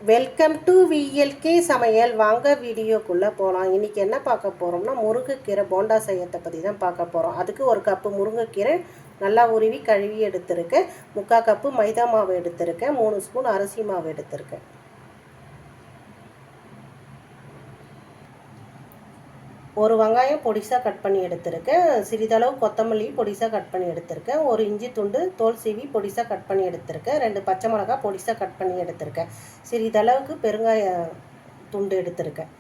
Welcome to VLK சமையல். வாங்க வீடியோக்குள்ளே போகலாம். இன்றைக்கி என்ன பார்க்க போகிறோம்னா முருங்கைக்கீரை போண்டா செய்யறதை பற்றி தான் பார்க்க போகிறோம். அதுக்கு ஒரு கப்பு முருங்கைக்கீரை நல்லா உருவி கழுவி எடுத்துருக்கேன். 3/4 கப்பு மைதா மாவு எடுத்துருக்கேன். 3 ஸ்பூன் அரிசி மாவு எடுத்துருக்கேன். ஒரு வெங்காயம் பொடிசாக கட் பண்ணி எடுத்துருக்கேன். சிறிதளவு கொத்தமல்லி பொடிசாக கட் பண்ணி எடுத்துருக்கேன். ஒரு இஞ்சி துண்டு தோல் சீவி பொடிசாக கட் பண்ணி எடுத்துருக்கேன். 2 பச்சை மிளகாய் பொடிசாக கட் பண்ணி எடுத்துருக்கேன். சிறிதளவுக்கு பெருங்காய துண்டு எடுத்துருக்கேன்.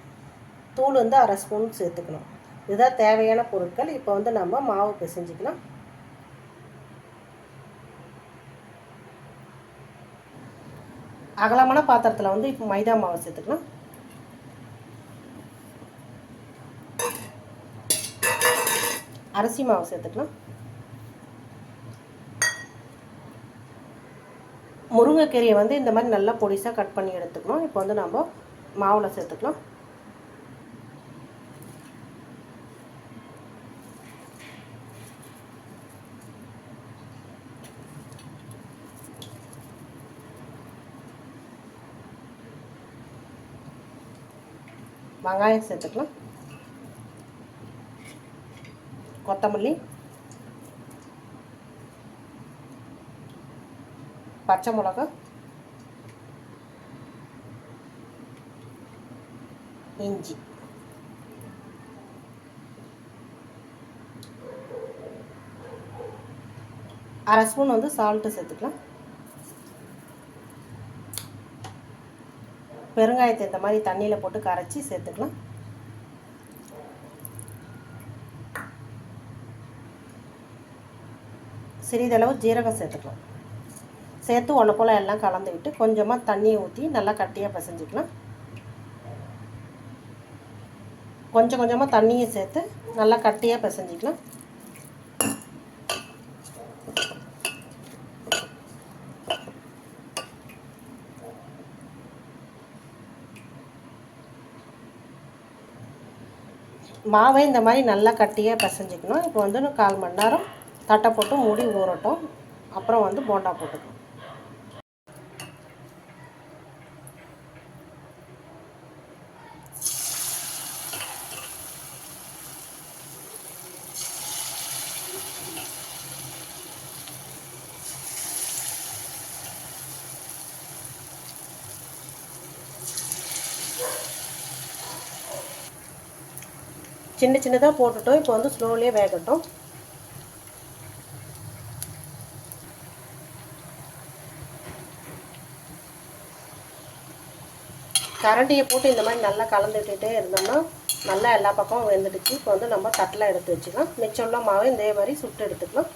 தூள் வந்து 1/2 ஸ்பூன் சேர்த்துக்கணும். இதுதான் தேவையான பொருட்கள். இப்போ வந்து நம்ம மாவு பிசைஞ்சிக்கலாம். அகலமான பாத்திரத்தில் வந்து இப்போ மைதா மாவு சேர்த்துக்கலாம். அரிசி மாவு சேர்த்துக்கலாம். முருங்கைக்கீரையை வந்து இந்த மாதிரி நல்லா பொடிசாக கட் பண்ணி எடுத்துக்கணும். இப்போ வந்து நம்ம மாவில் சேர்த்துக்கலாம். வெங்காயம் சேர்த்துக்கலாம். கொத்தமல்லி, பச்சை மிளகாய், இஞ்சி, அரை ஸ்பூன் வந்து சால்ட்டு சேர்த்துக்கலாம். பெருங்காயத்தை இந்த மாதிரி தண்ணியில் போட்டு கரைச்சி சேர்த்துக்கலாம். சிறிதளவு ஜீரகம் சேர்த்துக்கலாம். சேர்த்து ஒன்று போல் எல்லாம் கலந்து விட்டு கொஞ்சமாக தண்ணியை ஊற்றி நல்லா கட்டியாக பிசைஞ்சிக்கலாம். கொஞ்சம் கொஞ்சமாக தண்ணியை சேர்த்து நல்லா கட்டியாக பிசைஞ்சிக்கலாம். மாவை இந்த மாதிரி நல்லா கட்டியாக பிசைஞ்சிக்கணும். இப்போ வந்து 1/4 மணி நேரம் தட்டை போட்டு மூடி ஊறட்டும். அப்புறம் வந்து போண்டா போட்டுக்கணும். சின்ன சின்னதாக போட்டுட்டோம். இப்போ வந்து ஸ்லோலியே வேகட்டும். கரண்டியை போட்டு இந்த மாதிரி நல்லா கலந்து விட்டுட்டே இருந்தோம்னா நல்லா எல்லா பக்கமும் வெந்துடுச்சு. இப்போ வந்து நம்ம தட்டில் எடுத்து வச்சுக்கலாம். மிச்சமுள்ள மாவை இதே மாதிரி சுட்டு எடுத்துக்கலாம்.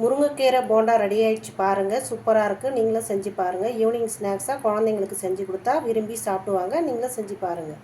முருங்கைக்கீரை போண்டா ரெடி ஆகிடுச்சு பாருங்கள். சூப்பராக இருக்குது. நீங்களும் செஞ்சு பாருங்கள். ஈவினிங் ஸ்நாக்ஸாக குழந்தைங்களுக்கு செஞ்சு கொடுத்தா விரும்பி சாப்பிடுவாங்க. நீங்களும் செஞ்சு பாருங்கள்.